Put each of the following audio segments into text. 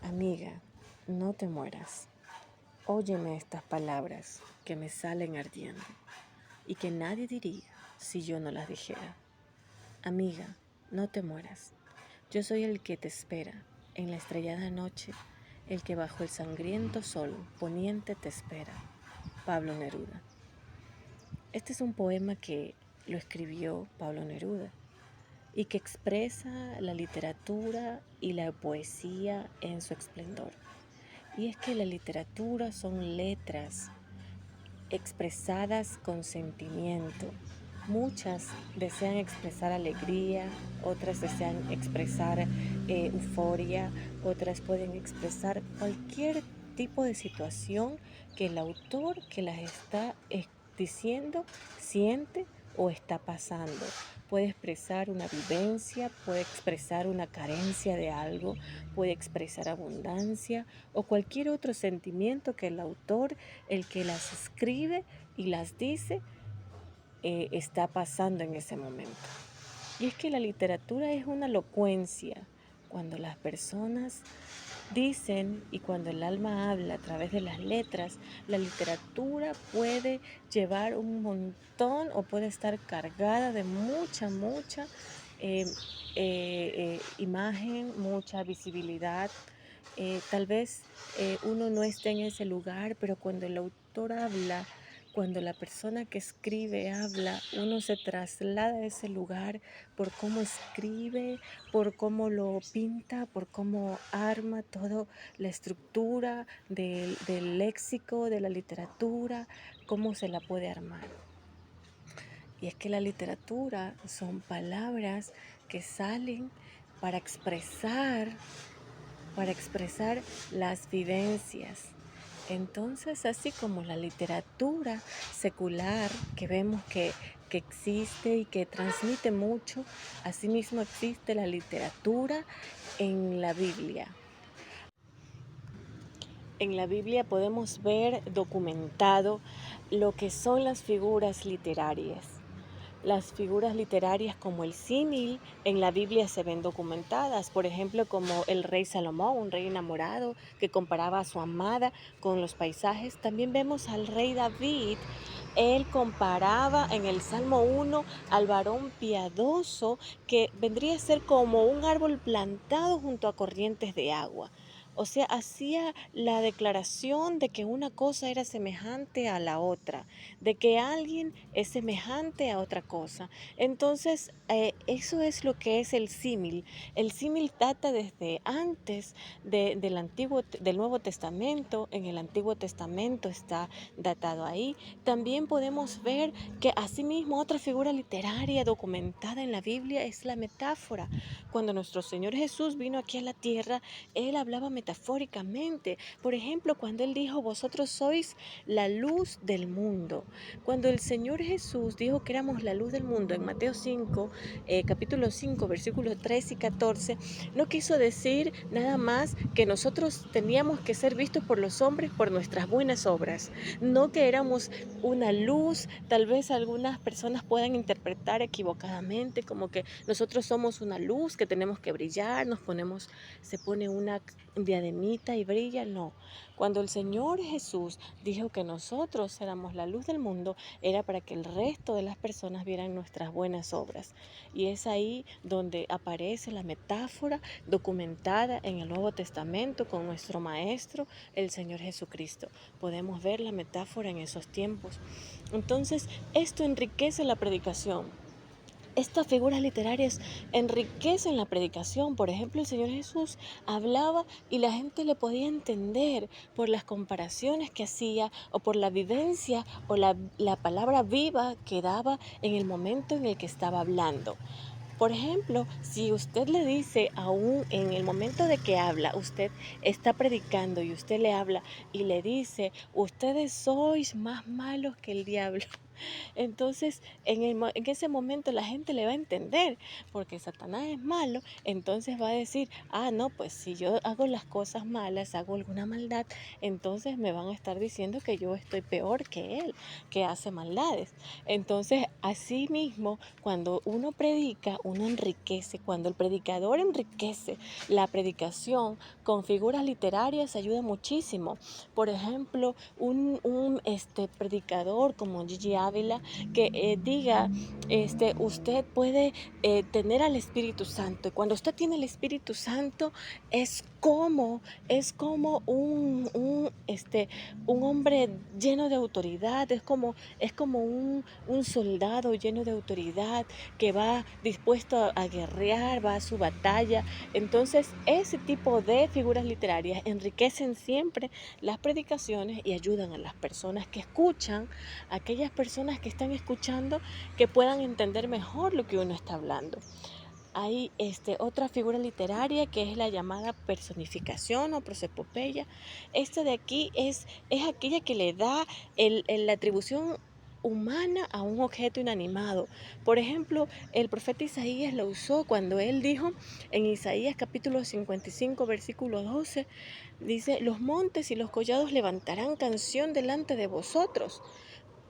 Amiga, no te mueras. Óyeme estas palabras que me salen ardiendo y que nadie diría si yo no las dijera. Amiga, no te mueras. Yo soy el que te espera en la estrellada noche, el que bajo el sangriento sol poniente te espera. Pablo Neruda. Este es un poema que lo escribió Pablo Neruda y que expresa la literatura y la poesía en su esplendor. Y es que la literatura son letras expresadas con sentimiento. Muchas desean expresar alegría, otras desean expresar euforia, otras pueden expresar cualquier tipo de situación que el autor que las está diciendo siente o está pasando. Puede expresar una vivencia, puede expresar una carencia de algo, puede expresar abundancia o cualquier otro sentimiento que el autor, el que las escribe y las dice, está pasando en ese momento. Y es que la literatura es una elocuencia. Cuando las personas dicen y cuando el alma habla a través de las letras, la literatura puede llevar un montón o puede estar cargada de mucha eh, imagen, mucha visibilidad. Tal vez uno no esté en ese lugar, pero cuando el autor habla, cuando la persona que escribe habla, uno se traslada a ese lugar por cómo escribe, por cómo lo pinta, por cómo arma toda la estructura del léxico, de la literatura, cómo se la puede armar. Y es que la literatura son palabras que salen para expresar las vivencias. Entonces, así como la literatura secular que vemos que existe y que transmite mucho, asimismo existe la literatura en la Biblia. En la Biblia podemos ver documentado lo que son las figuras literarias. Las figuras literarias como el símil en la Biblia se ven documentadas, por ejemplo, como el rey Salomón, un rey enamorado que comparaba a su amada con los paisajes. También vemos al rey David, él comparaba en el Salmo 1 al varón piadoso que vendría a ser como un árbol plantado junto a corrientes de agua. O sea, hacía la declaración de que una cosa era semejante a la otra, de que alguien es semejante a otra cosa. Entonces, eso es lo que es el símil. El símil data desde antes del Nuevo Testamento. En el Antiguo Testamento está datado ahí. También podemos ver que asimismo otra figura literaria documentada en la Biblia es la metáfora. Cuando nuestro Señor Jesús vino aquí a la tierra, Él hablaba metafóricamente. Por ejemplo, cuando Él dijo, vosotros sois la luz del mundo. Cuando el Señor Jesús dijo que éramos la luz del mundo en Mateo 5, capítulo 5, versículos 3 y 14, no quiso decir nada más que nosotros teníamos que ser vistos por los hombres por nuestras buenas obras, no que éramos una luz. Tal vez algunas personas puedan interpretar equivocadamente como que nosotros somos una luz, que tenemos que brillar, se pone una diademita y brilla. No, cuando el Señor Jesús dijo que nosotros éramos la luz del mundo, era para que el resto de las personas vieran nuestras buenas obras. Y es ahí donde aparece la metáfora documentada en el Nuevo Testamento con nuestro Maestro, el Señor Jesucristo. Podemos ver la metáfora en esos tiempos. Entonces, esto enriquece la predicación. Estas figuras literarias enriquecen la predicación. Por ejemplo, el Señor Jesús hablaba y la gente le podía entender por las comparaciones que hacía o por la vivencia o la palabra viva que daba en el momento en el que estaba hablando. Por ejemplo, si usted le dice aún en el momento de que habla, usted está predicando y usted le habla y le dice, ustedes sois más malos que el diablo. Entonces, en ese momento la gente le va a entender, porque Satanás es malo, entonces va a decir, ah, no, pues si yo hago las cosas malas, hago alguna maldad, entonces me van a estar diciendo que yo estoy peor que él, que hace maldades. Entonces, así mismo, cuando uno predica, uno enriquece. Cuando el predicador enriquece la predicación con figuras literarias, ayuda muchísimo. Por ejemplo, un predicador como Gigi Ávila que diga, usted puede tener al Espíritu Santo. Y cuando usted tiene el Espíritu Santo, es como un hombre lleno de autoridad, es como un soldado lleno de autoridad que va dispuesto a guerrear, va a su batalla. Entonces, ese tipo de figuras literarias enriquecen siempre las predicaciones y ayudan a las personas que escuchan, a aquellas personas que están escuchando, que puedan entender mejor lo que uno está hablando. Hay otra figura literaria que es la llamada personificación o prosopopeya. Esta de aquí es aquella que le da la atribución humana a un objeto inanimado. Por ejemplo, el profeta Isaías lo usó cuando él dijo en Isaías capítulo 55, versículo 12, dice, los montes y los collados levantarán canción delante de vosotros.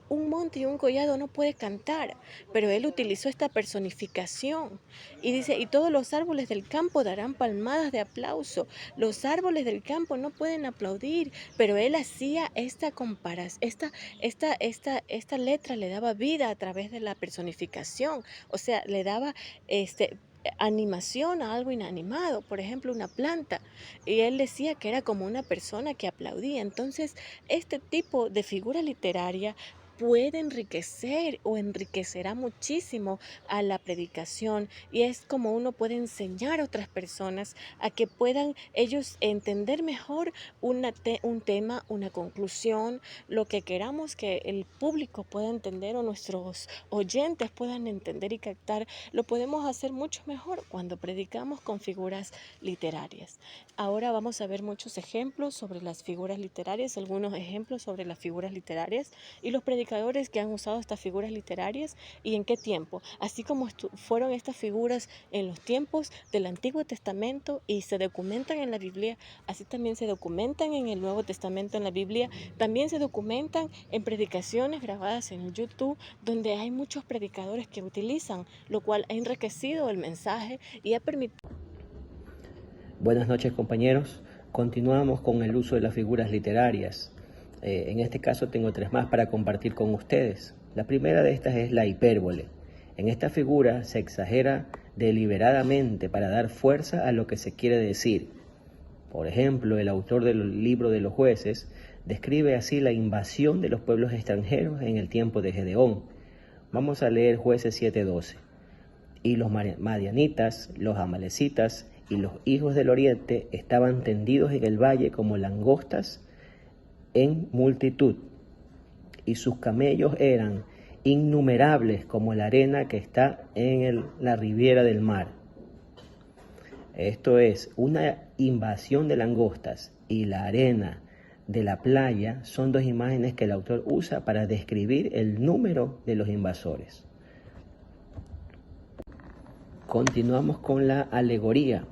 Un monte y un collado no puede cantar, pero él utilizó esta personificación y dice, y todos los árboles del campo darán palmadas de aplauso. Los árboles del campo no pueden aplaudir, pero él hacía esta comparación, esta letra le daba vida a través de la personificación, o sea, le daba animación a algo inanimado, por ejemplo, una planta, y él decía que era como una persona que aplaudía. Entonces, este tipo de figura literaria puede enriquecer o enriquecerá muchísimo a la predicación, y es como uno puede enseñar a otras personas a que puedan ellos entender mejor un tema, una conclusión, lo que queramos que el público pueda entender o nuestros oyentes puedan entender y captar. Lo podemos hacer mucho mejor cuando predicamos con figuras literarias. Ahora vamos a ver muchos ejemplos sobre las figuras literarias, algunos ejemplos sobre las figuras literarias y los predicadores que han usado estas figuras literarias y en qué tiempo, así como fueron estas figuras en los tiempos del Antiguo Testamento y se documentan en la Biblia, así también se documentan en el Nuevo Testamento en la Biblia, también se documentan en predicaciones grabadas en YouTube, donde hay muchos predicadores que utilizan, lo cual ha enriquecido el mensaje y ha permitido. Buenas noches, compañeros. Continuamos con el uso de las figuras literarias. En este caso tengo 3 más para compartir con ustedes. La primera de estas es la hipérbole. En esta figura se exagera deliberadamente para dar fuerza a lo que se quiere decir. Por ejemplo, el autor del libro de los jueces describe así la invasión de los pueblos extranjeros en el tiempo de Gedeón. Vamos a leer Jueces 7:12. Y los madianitas, los amalecitas y los hijos del oriente estaban tendidos en el valle como langostas en multitud, y sus camellos eran innumerables como la arena que está en la riviera del mar. Esto es, una invasión de langostas y la arena de la playa son 2 imágenes que el autor usa para describir el número de los invasores. Continuamos con la alegoría.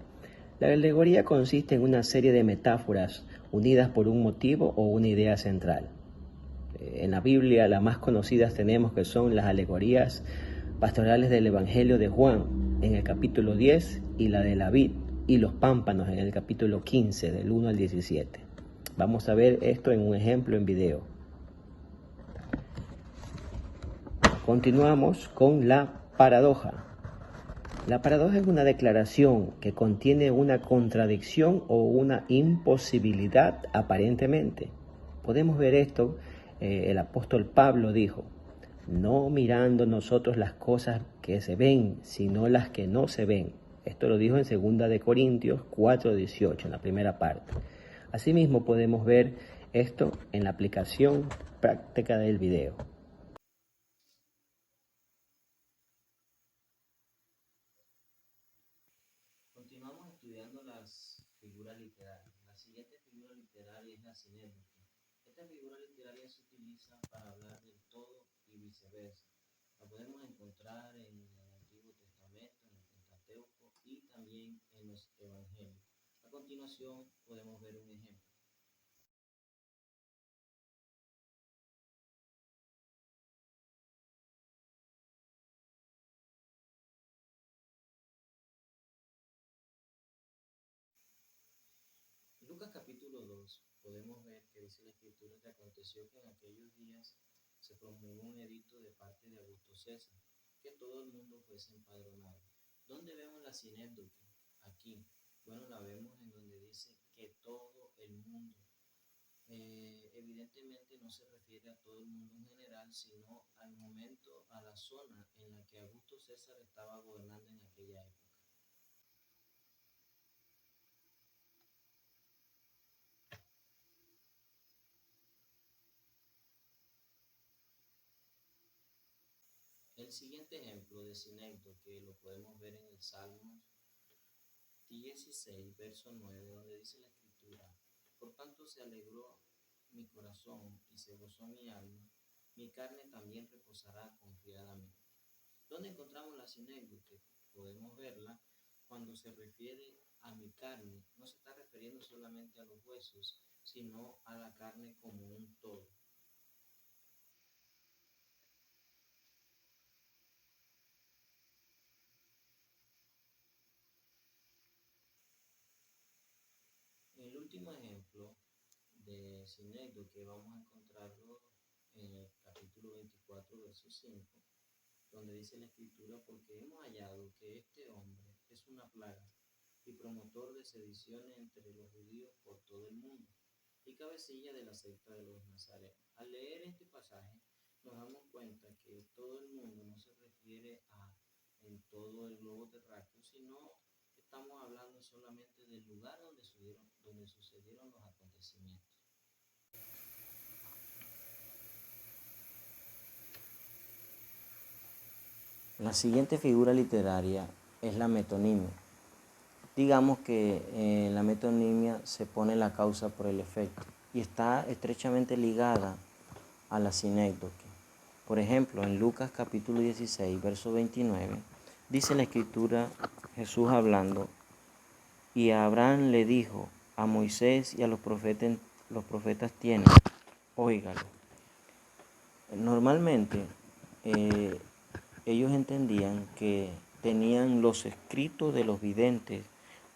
La alegoría consiste en una serie de metáforas unidas por un motivo o una idea central. En la Biblia, las más conocidas tenemos que son las alegorías pastorales del Evangelio de Juan en el capítulo 10 y la de la vid y los pámpanos en el capítulo 15 del 1 al 17. Vamos a ver esto en un ejemplo en video. Continuamos con la paradoja. La paradoja es una declaración que contiene una contradicción o una imposibilidad aparentemente. Podemos ver esto, el apóstol Pablo dijo, no mirando nosotros las cosas que se ven, sino las que no se ven. Esto lo dijo en 2 de Corintios 4:18, en la primera parte. Asimismo podemos ver esto en la aplicación práctica del video. Continuamos estudiando las figuras literarias. La siguiente figura literaria es la sinécdoque. Esta figura literaria se utiliza para hablar del todo y y viceversa. La podemos encontrar en el Antiguo Testamento, en el Pentateuco y también en los Evangelios. A continuación podemos ver un ejemplo. En Lucas capítulo 2 podemos ver que dice la escritura que aconteció que en aquellos días se promulgó un edicto de parte de Augusto César, que todo el mundo fuese empadronado. ¿Dónde vemos la sinécdoque? Aquí. Bueno, la vemos en donde dice que todo el mundo. Evidentemente no se refiere a todo el mundo en general, sino al momento, a la zona en la que Augusto César estaba gobernando en aquella época. El siguiente ejemplo de sinécdoque lo podemos ver en el Salmo 16, verso 9, donde dice la escritura: por tanto se alegró mi corazón y se gozó mi alma, mi carne también reposará confiadamente. ¿Dónde encontramos la sinécdoque? Podemos verla cuando se refiere a mi carne, no se está refiriendo solamente a los huesos, sino a la carne como un todo. El último ejemplo de sinécdoque vamos a encontrarlo en el capítulo 24, verso 5, donde dice la escritura: porque hemos hallado que este hombre es una plaga y promotor de sediciones entre los judíos por todo el mundo, y cabecilla de la secta de los nazarenos. Al leer este pasaje nos damos cuenta que todo el mundo no se refiere a en todo el globo terráqueo, sino estamos hablando solamente del lugar donde sucedieron los acontecimientos. La siguiente figura literaria es la metonimia. Digamos que en la metonimia se pone la causa por el efecto y está estrechamente ligada a la sinécdoque. Por ejemplo, en Lucas capítulo 16, verso 29, dice la escritura, Jesús hablando: y a Abraham le dijo, a Moisés y a los profetas tienen, óigalo. Normalmente ellos entendían que tenían los escritos de los videntes.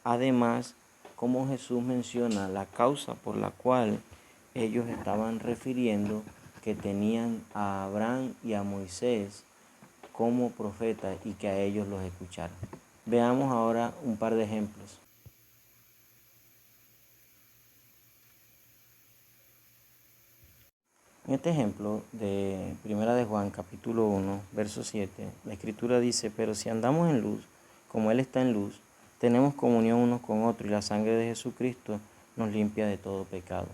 Además, como Jesús menciona la causa por la cual ellos estaban refiriendo que tenían a Abraham y a Moisés como profetas y que a ellos los escucharan. Veamos ahora un par de ejemplos. En este ejemplo de Primera de Juan, capítulo 1, verso 7, la escritura dice: pero si andamos en luz, como Él está en luz, tenemos comunión unos con otros y la sangre de Jesucristo nos limpia de todo pecado.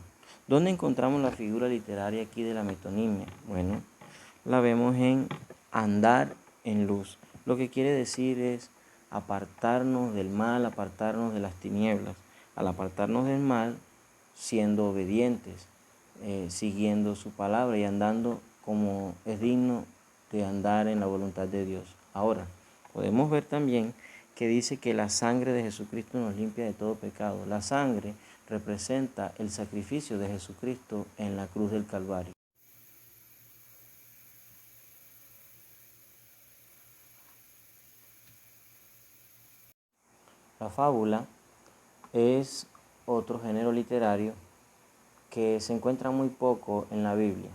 ¿Dónde encontramos la figura literaria aquí de la metonimia? Bueno, la vemos en andar en luz. Lo que quiere decir es apartarnos del mal, apartarnos de las tinieblas. Al apartarnos del mal, siendo obedientes, siguiendo su palabra y andando como es digno de andar en la voluntad de Dios. Ahora, podemos ver también que dice que la sangre de Jesucristo nos limpia de todo pecado. La sangre representa el sacrificio de Jesucristo en la cruz del Calvario. La fábula es otro género literario que se encuentra muy poco en la Biblia.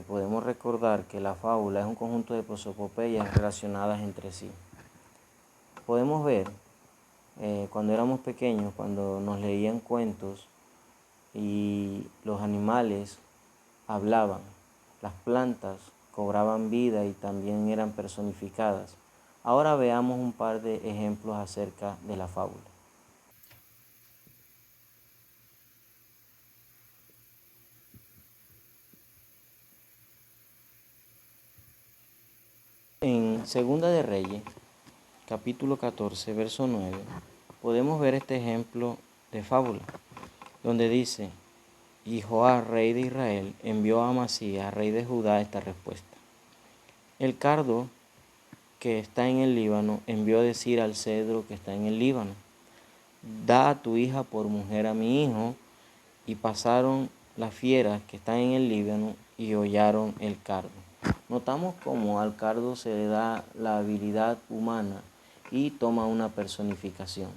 Podemos recordar que la fábula es un conjunto de prosopopeyas relacionadas entre sí. Podemos ver cuando éramos pequeños, cuando nos leían cuentos y los animales hablaban, las plantas cobraban vida y también eran personificadas. Ahora veamos un par de ejemplos acerca de la fábula. En Segunda de Reyes, capítulo 14, verso 9, podemos ver este ejemplo de fábula, donde dice: y Joás, rey de Israel, envió a Amasías, rey de Judá, esta respuesta. El cardo que está en el Líbano envió a decir al cedro que está en el Líbano: da a tu hija por mujer a mi hijo. Y pasaron las fieras que están en el Líbano y hollaron el cardo. Notamos cómo al cardo se le da la habilidad humana y toma una personificación.